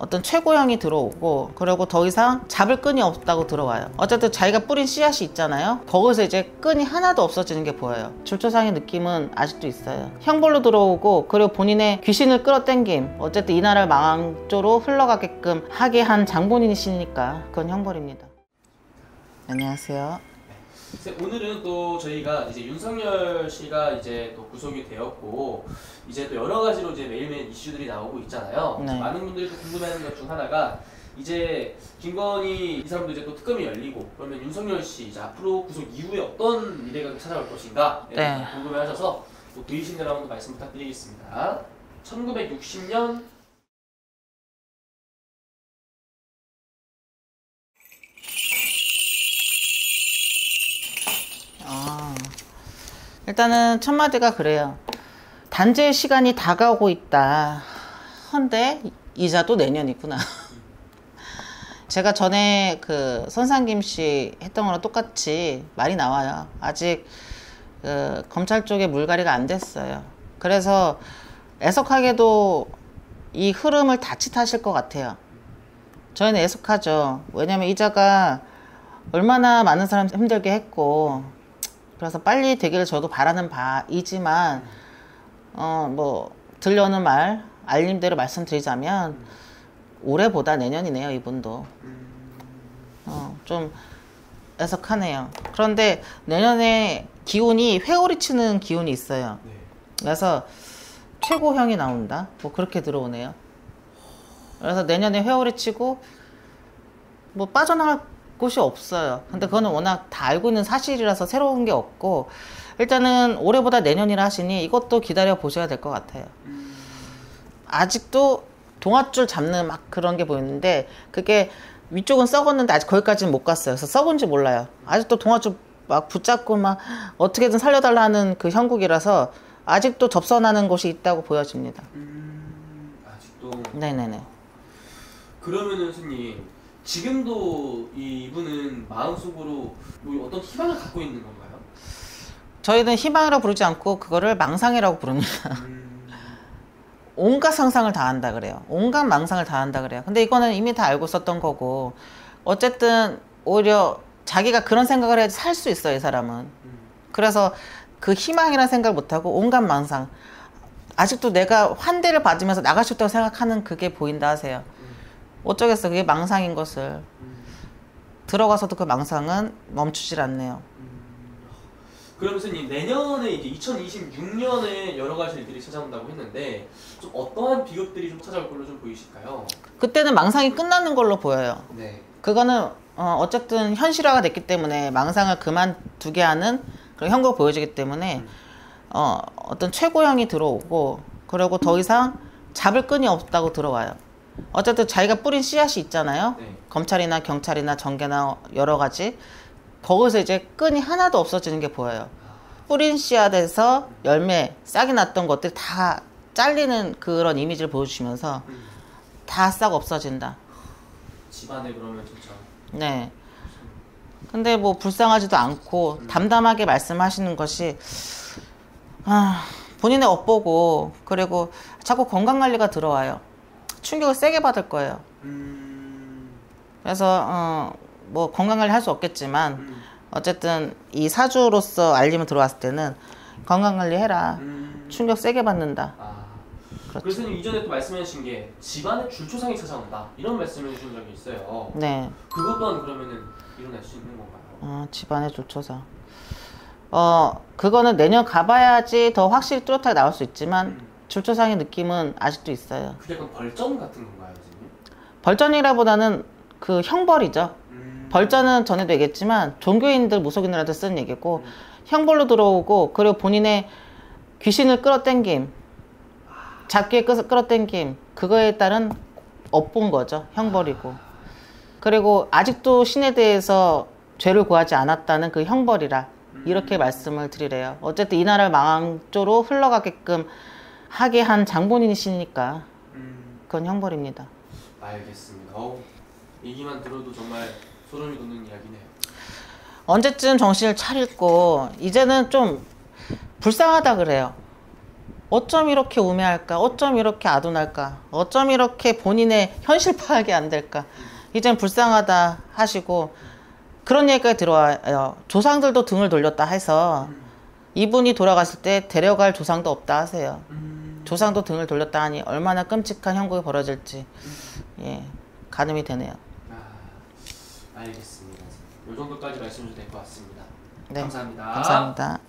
어떤 최고형이 들어오고, 그리고 더 이상 잡을 끈이 없다고 들어와요. 어쨌든 자기가 뿌린 씨앗이 있잖아요. 거기서 이제 끈이 하나도 없어지는 게 보여요. 줄초상의 느낌은 아직도 있어요. 형벌로 들어오고, 그리고 본인의 귀신을 끌어당김, 어쨌든 이 나라를 망조로 흘러가게끔 하게 한 장본인이시니까 그건 형벌입니다. 안녕하세요. 오늘은 또 저희가 이제 윤석열 씨가 이제 또 구속이 되었고, 이제 또 여러 가지로 이제 매일매일 이슈들이 나오고 있잖아요. 네. 많은 분들이 또 궁금해하는 것 중 하나가, 이제 김건희 이 사람도 이제 또 특검이 열리고, 그러면 윤석열 씨 이제 앞으로 구속 이후에 어떤 미래가 찾아올 것인가, 네. 궁금해하셔서 또 보이시는 대로 한번 말씀 부탁드리겠습니다. 1960년 일단은 첫 마디가 그래요. 단죄의 시간이 다가오고 있다. 헌데 이자도 내년이구나. 제가 전에 그 손상김 씨 했던 거랑 똑같이 말이 나와요. 아직 검찰 쪽에 물갈이가 안 됐어요. 그래서 애석하게도 이 흐름을 다치타실 것 같아요. 저희는 애석하죠. 왜냐면 이자가 얼마나 많은 사람 힘들게 했고, 그래서 빨리 되기를 저도 바라는 바이지만, 뭐 들려오는 말, 알림대로 말씀드리자면 올해보다 내년이네요, 이분도. 좀 애석하네요. 그런데 내년에 기운이 회오리 치는 기운이 있어요. 그래서 최고형이 나온다, 뭐 그렇게 들어오네요. 그래서 내년에 회오리 치고 뭐 빠져나갈 곳이 없어요. 근데 그거는 워낙 다 알고 있는 사실이라서 새로운 게 없고, 일단은 올해보다 내년이라 하시니 이것도 기다려 보셔야 될 것 같아요. 아직도 동아줄 잡는 막 그런 게 보이는데, 그게 위쪽은 썩었는데 아직 거기까지는 못 갔어요. 그래서 썩은지 몰라요. 아직도 동아줄 막 붙잡고 막 어떻게든 살려달라 하는 그 형국이라서 아직도 접선하는 곳이 있다고 보여집니다. 아직도. 네네네. 그러면은 스님, 지금도 이분은 마음속으로 뭐 어떤 희망을 갖고 있는 건가요? 저희는 희망이라고 부르지 않고 그거를 망상이라고 부릅니다. 온갖 상상을 다 한다 그래요. 온갖 망상을 다 한다 그래요. 근데 이거는 이미 다 알고 있었던 거고, 어쨌든 오히려 자기가 그런 생각을 해야지 살 수 있어요, 이 사람은. 그래서 그 희망이라는 생각을 못하고 온갖 망상, 아직도 내가 환대를 받으면서 나갈 수 있다고 생각하는 그게 보인다 하세요. 어쩌겠어, 그게 망상인 것을. 들어가서도 그 망상은 멈추질 않네요. 그럼 스님, 내년에 이제 2026년에 여러 가지 일들이 찾아온다고 했는데, 좀 어떠한 비극들이 좀 찾아올 걸로 좀 보이실까요? 그때는 망상이 끝나는 걸로 보여요. 네. 그거는 어쨌든 현실화가 됐기 때문에 망상을 그만두게 하는 그런 형국을 보여주기 때문에 어떤 최고형이 들어오고, 그리고 더 이상 잡을 끈이 없다고 들어와요. 어쨌든 자기가 뿌린 씨앗이 있잖아요. 네. 검찰이나 경찰이나 정계나 여러 가지, 거기서 이제 끈이 하나도 없어지는 게 보여요. 뿌린 씨앗에서 열매, 싹이 났던 것들이 다 잘리는 그런 이미지를 보여주시면서 다 싹 없어진다. 집안에 그러면 진짜. 네. 근데 뭐 불쌍하지도 않고 담담하게 말씀하시는 것이, 본인의 업보고, 그리고 자꾸 건강관리가 들어와요. 충격을 세게 받을 거예요. 그래서 뭐 건강관리 할 수 없겠지만 어쨌든 이 사주로서 알림이 들어왔을 때는 건강관리 해라. 충격 세게 받는다. 그렇죠. 그래서 이전에 또 말씀하신 게 집안에 줄초상이 찾아온다, 이런 말씀을 해주신 적이 있어요. 네. 그것 또한 그러면은 일어날 수 있는 건가요? 집안의 줄초상. 그거는 내년 가봐야지 더 확실히 뚜렷하게 나올 수 있지만 줄초상의 느낌은 아직도 있어요. 그게 약간 벌점 같은 건가요, 선생님? 벌전이라보다는 그 형벌이죠. 벌전은 전에도 얘기했지만 종교인들, 무속인들한테 쓰는 얘기고, 형벌로 들어오고, 그리고 본인의 귀신을 끌어당김, 잡기에 끌어당김, 그거에 따른 업본 거죠. 형벌이고. 그리고 아직도 신에 대해서 죄를 구하지 않았다는 그 형벌이라, 이렇게 말씀을 드리래요. 어쨌든 이 나라를 망조로 흘러가게끔 하게 한 장본인이시니까 그건 형벌입니다. 알겠습니다. 얘기만 들어도 정말 소름이 돋는 이야기네요. 언제쯤 정신을 차리고, 이제는 좀 불쌍하다 그래요. 어쩜 이렇게 우매할까? 어쩜 이렇게 아둔할까? 어쩜 이렇게 본인의 현실 파악이 안 될까? 이젠 불쌍하다 하시고 그런 얘기가 들어와요. 조상들도 등을 돌렸다 해서 이분이 돌아갔을 때 데려갈 조상도 없다 하세요. 조상도 등을 돌렸다 하니 얼마나 끔찍한 형국이 벌어질지 예, 가늠이 되네요. 알겠습니다. 이 정도까지 말씀 주셔도 될 것 같습니다. 네, 감사합니다. 감사합니다.